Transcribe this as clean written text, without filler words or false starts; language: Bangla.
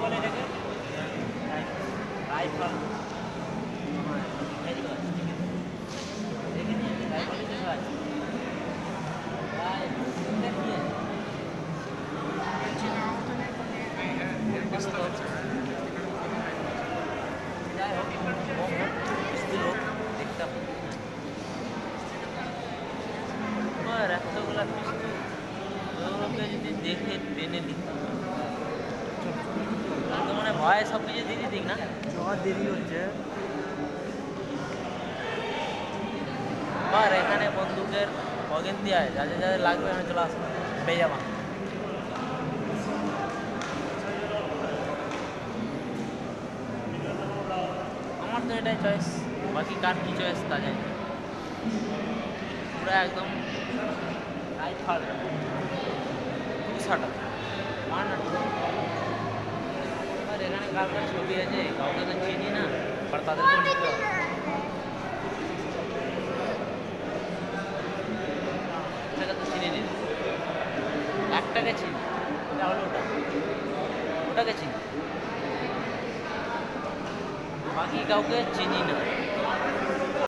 বলে এটাকে? রাইফল। Very good. দেখে নিয়েছি রাইফল কিছু আছে। এটা কি আছে? যাই হোক পিস্তল হোক দেখতাম। আর এতগুলা পিস্তল ওকে যদি দেখে টেনে নিতাম তো মানে ভয় সব কিছু দিয়ে দিক না আমার দেরি হচ্ছে। আর এখানে বন্দুকের অগেন দিয়ে যাদের যাদের লাগবে আমি চলে আসবো পেয়ে যাবা। আমার তো এটাই চয়েস, বাকি কার কি চয়েস তা জানি না। পুরো একদম রাইফল 260 আর এখানে কালকে ছবি আছে, কাউকে তো চিনি না, আর তাদেরকে নিতে হবে। এটাকে তো চিনি নি, একটাকে চিনি, এটা হলো ওটা, ওটাকে চিনি, বাকি কাউকে চিনি না।